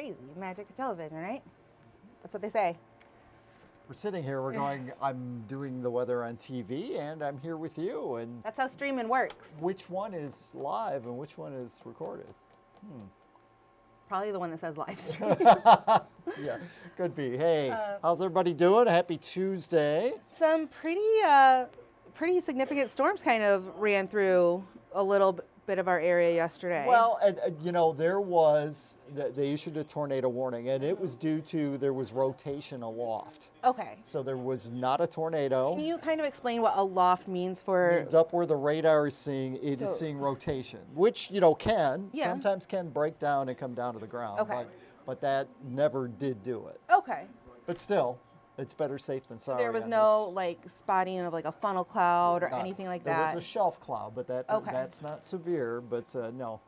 crazy. Magic of television, right? That's what they say. We're sitting here, we're going, I'm doing the weather on TV and I'm here with you. And That's how streaming works. which one is live and which one is recorded? Probably the one that says live stream. Yeah, could be. Hey, how's everybody doing? Happy Tuesday. Some pretty significant storms kind of ran through a little bit of our area yesterday. Well, you know, they issued a tornado warning and it was due to, there was rotation aloft. Okay. So there was not a tornado. Can you kind of explain what aloft means for? It's up where the radar is seeing, it is seeing rotation, which, you know, sometimes can break down and come down to the ground. Okay. But that never did do it. Okay. But still, it's better safe than sorry. There was on no this. like spotting of like a funnel cloud or Not- anything like There that. was a shelf cloud, but Okay. that's not severe. But no,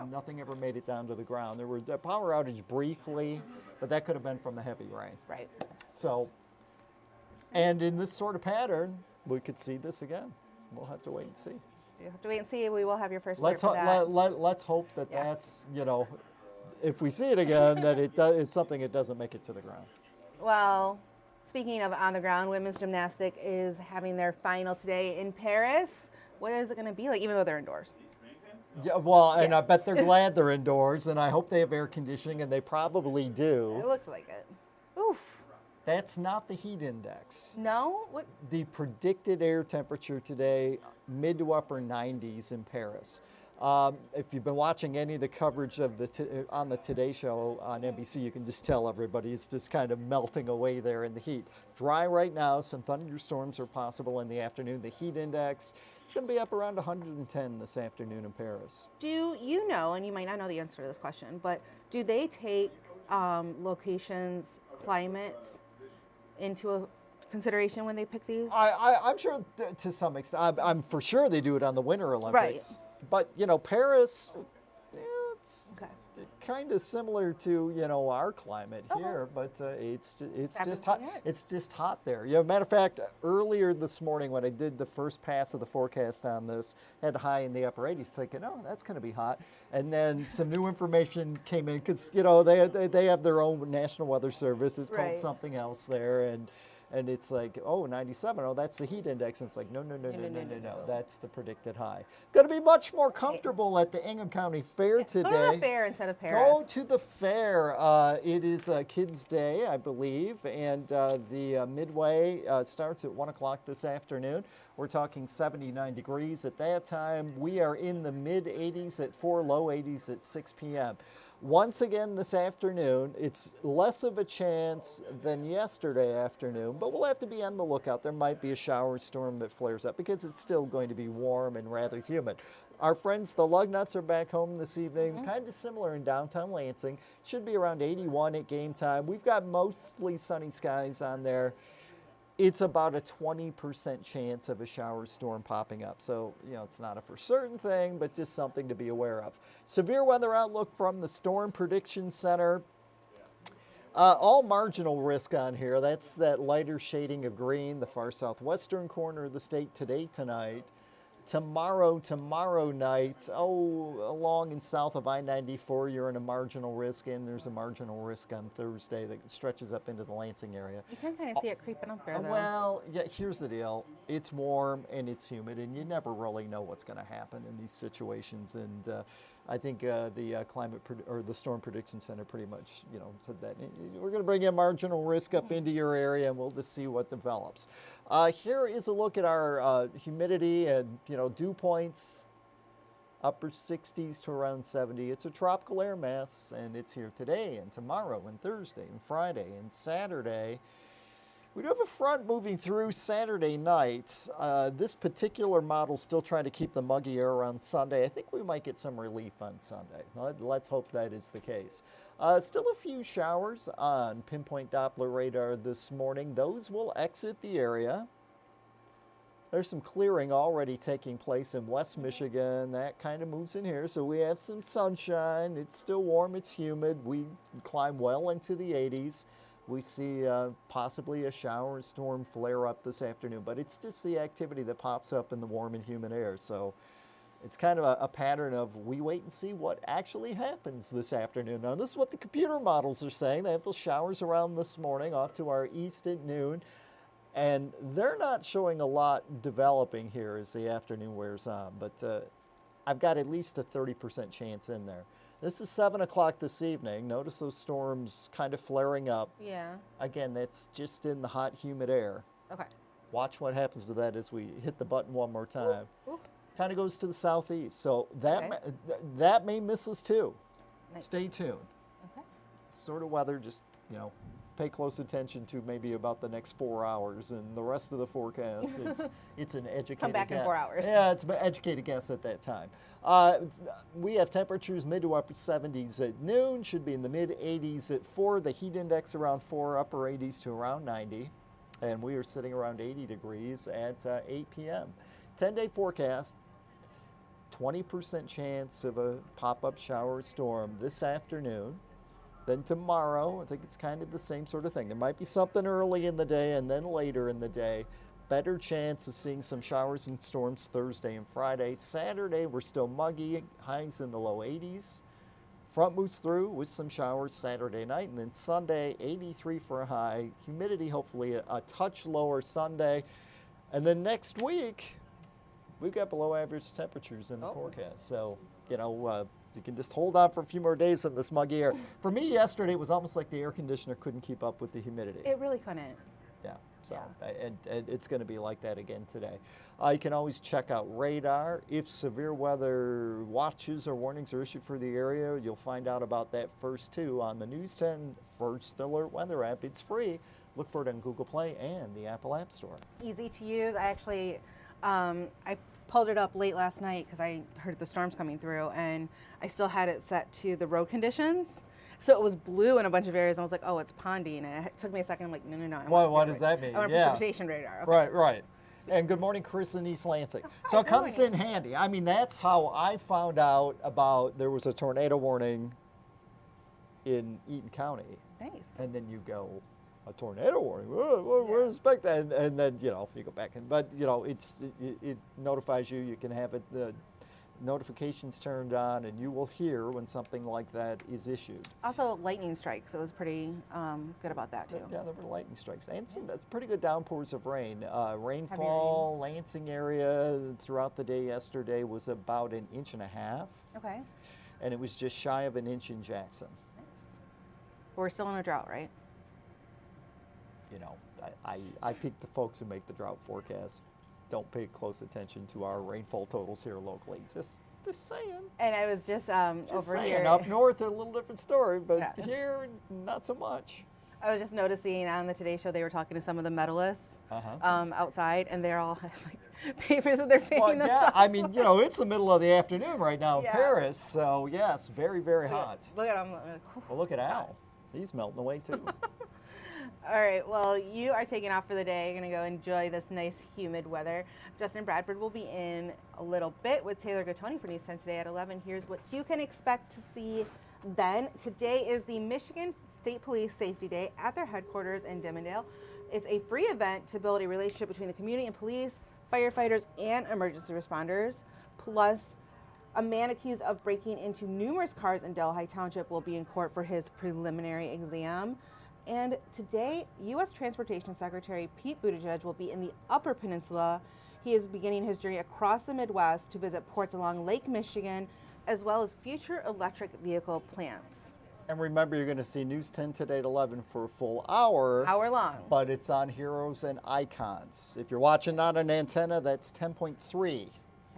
nothing ever made it down to the ground. There was a power outage briefly, but that could have been from the heavy rain. Right. So, and in this sort of pattern, we could see this again. We'll have to wait and see. You have to wait and see. We will have your first Let's alert for that. let's hope that Yeah. that's, you know, if we see it again, that it's something that doesn't make it to the ground. Well, speaking of on the ground, women's gymnastic is having their final today in Paris. What is it going to be like, even though they're indoors? Yeah, well, and Yeah. I bet they're glad they're indoors, and I hope they have air conditioning, and they probably It do. looks like it. Oof. That's not the heat index. No? What? The predicted air temperature today, mid to upper 90s in Paris. If you've been watching any of the coverage of on the Today Show on NBC, you can just tell everybody it's just kind of melting away there in the heat. Dry right now, some thunderstorms are possible in the afternoon. The heat index, it's going to be up around 110 this afternoon in Paris. Do you know, and you might not know the answer to this question, but do they take locations' climate into consideration when they pick these? I'm sure to some extent. I'm for sure they do it on the Winter Olympics. But, you know, Paris, it's Okay. kind of similar to, you know, our climate here, but it's just hot. It's just hot there. You know, matter of fact, earlier this morning when I did the first pass of the forecast on this, had high in the upper 80s, thinking, oh, that's going to be hot. And then some new information came in because, you know, they have their own National Weather Service. It's called something else there, and it's like, oh, 97, oh, that's the heat index. And it's like, no. That's the predicted high. Going to be much more comfortable at the Ingham County Fair today. Go to the fair instead of Paris. Go to the fair. It is Kids Day, I believe, and the Midway starts at 1 o'clock this afternoon. We're talking 79 degrees at that time. We are in the mid-80s at 4, low 80s at 6 p.m. Once again this afternoon, it's less of a chance than yesterday afternoon, but we'll have to be on the lookout. There might be a shower storm that flares up because it's still going to be warm and rather humid. Our friends, the Lugnuts, are back home this evening, kind of similar in downtown Lansing. Should be around 81 at game time. We've got mostly sunny skies on there. It's about a 20% chance of a shower storm popping up. So, you know, it's not a for certain thing, but just something to be aware of. Severe weather outlook from the Storm Prediction Center. All marginal risk on here. That's that lighter shading of green, the far southwestern corner of the state today, tonight. Tomorrow night, along and south of I-94, you're in a marginal risk, and there's a marginal risk on Thursday that stretches up into the Lansing area. You can kind of see it creeping up there, though. Well, yeah, here's the deal. It's warm and it's humid, and you never really know what's going to happen in these situations. And I think the the Storm Prediction Center pretty much, you know, said that we're going to bring in marginal risk up into your area, and we'll just see what develops. Here is a look at our humidity and, you know, dew points. Upper 60s to around 70. It's a tropical air mass, and it's here today and tomorrow and Thursday and Friday and Saturday. We do have a front moving through Saturday night. This particular model still trying to keep the muggy air around Sunday. I think we might get some relief on Sunday. Let's hope that is the case. Still a few showers on pinpoint Doppler radar this morning. Those will exit the area. There's some clearing already taking place in West Michigan. That kind of moves in here. So we have some sunshine. It's still warm. It's humid. We climb well into the 80s. We see possibly a shower and storm flare up this afternoon, but it's just the activity that pops up in the warm and humid air. So it's kind of a pattern of we wait and see what actually happens this afternoon. Now, this is what the computer models are saying. They have those showers around this morning off to our east at noon. And they're not showing a lot developing here as the afternoon wears on. But I've got at least a 30% chance in there. This is 7 o'clock this evening. Notice those storms kind of flaring up. Yeah. Again, that's just in the hot, humid air. Okay. Watch what happens to that as we hit the button one more time. Ooh. Kind of goes to the southeast. So that, Okay. that may miss us too. Nice. Stay tuned. Okay. Sort of weather, just, pay close attention to maybe about the next 4 hours, and the rest of the forecast, it's an educated Come back in 4 hours. Yeah, it's an educated guess at that time. We have temperatures mid to upper 70s at noon, should be in the mid 80s at 4. The heat index around 4, upper 80s to around 90. And we are sitting around 80 degrees at 8 p.m. 10-day forecast, 20% chance of a pop-up shower storm this afternoon. Then tomorrow, I think it's kind of the same sort of thing. There might be something early in the day and then later in the day. Better chance of seeing some showers and storms Thursday and Friday. Saturday, we're still muggy, highs in the low 80s. Front moves through with some showers Saturday night, and then Sunday, 83 for a high. Humidity hopefully a touch lower Sunday. And then next week, we've got below average temperatures in the forecast. So, you can just hold on for a few more days in this muggy air. For me, yesterday, it was almost like the air conditioner couldn't keep up with the humidity. It really couldn't. Yeah, so and it's going to be like that again today. You can always check out radar. If severe weather watches or warnings are issued for the area, you'll find out about that first too on the News 10 First Alert Weather app. It's free. Look for it on Google Play and the Apple App Store. Easy to use. I actually, I pulled it up late last night because I heard the storms coming through, and I still had it set to the road conditions. So it was blue in a bunch of areas, and I was like, oh, it's ponding. And it took me a second. I'm like, no. What does that mean? I want precipitation radar. Okay. Right. And good morning, Chris in East Lansing. So Hi, it comes good in handy. I mean, that's how I found out about there was a tornado warning in Eaton County. Nice. And then you go, a tornado warning? We'll expect that. And then, you go back in. But, it notifies you. You can have it, the notifications turned on, and you will hear when something like that is issued. Also, lightning strikes. It was pretty good about that, too. Yeah, there were lightning strikes. And that's pretty good downpours of rain. Rainfall, Lansing area throughout the day yesterday was about 1.5 inches. Okay. And it was just shy of 1 inch in Jackson. Nice. We're still in a drought, right? I pick the folks who make the drought forecast. Don't pay close attention to our rainfall totals here locally. Just saying. And I was just over saying. here. Up north, a little different story, but Yeah. here, not so much. I was just noticing on the Today Show they were talking to some of the medalists outside, and they're all have like papers that they're painting themselves. Yeah, I mean, it's the middle of the afternoon right now in Yeah. Paris, so yes, very, very hot. Look at them. Well, look at Al. He's melting away too. All right, well, you are taking off for the day. You're going to go enjoy this nice, humid weather. Justin Bradford will be in a little bit with Taylor Gattoni for News 10 today at 11. Here's what you can expect to see then. Today is the Michigan State Police Safety Day at their headquarters in Dimondale. It's a free event to build a relationship between the community and police, firefighters, and emergency responders. Plus, a man accused of breaking into numerous cars in Delhi Township will be in court for his preliminary exam. And today, U.S. Transportation Secretary Pete Buttigieg will be in the Upper Peninsula. He is beginning his journey across the Midwest to visit ports along Lake Michigan, as well as future electric vehicle plants. And remember, you're going to see News 10 today at 11 for a full hour. Hour long. But it's on Heroes and Icons. If you're watching on an antenna, that's 10.3.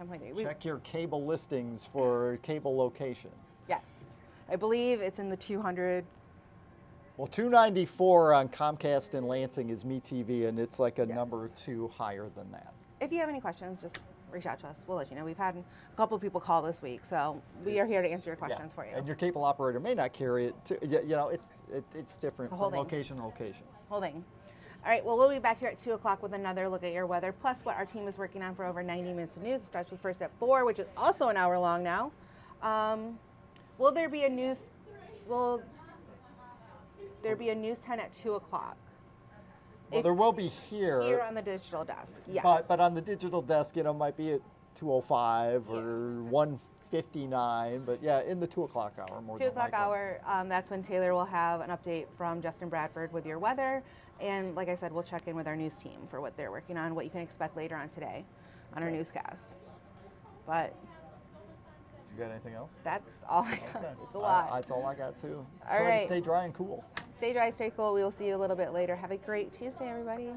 10.3. Check your cable listings for cable location. Yes. I believe it's in the 200. Well, 294 on Comcast in Lansing is MeTV, and it's like a number or two higher than that. If you have any questions, just reach out to us. We'll let you know. We've had a couple of people call this week, so we are here to answer your questions for you. And your cable operator may not carry it. It's different from location to location. Holding. All right, well, we'll be back here at 2 o'clock with another look at your weather, plus what our team is working on for over 90 minutes of news. It starts with First at 4, which is also an hour long now. Will there be a news? Will there be a News 10 at 2 o'clock? Well, there will be here. Here on the digital desk, yes. But on the digital desk, might be at 2:05 or 1:59, but yeah, in the 2 o'clock hour more 2 than o'clock likely. hour, that's when Taylor will have an update from Justin Bradford with your weather. And like I said, we'll check in with our news team for what they're working on, what you can expect later on today on our newscasts. But You got anything else? that's all I got. Okay. It's a lot. That's all I got too. All Try right. to stay dry and cool. Stay dry, stay cool. We will see you a little bit later. Have a great Tuesday, everybody.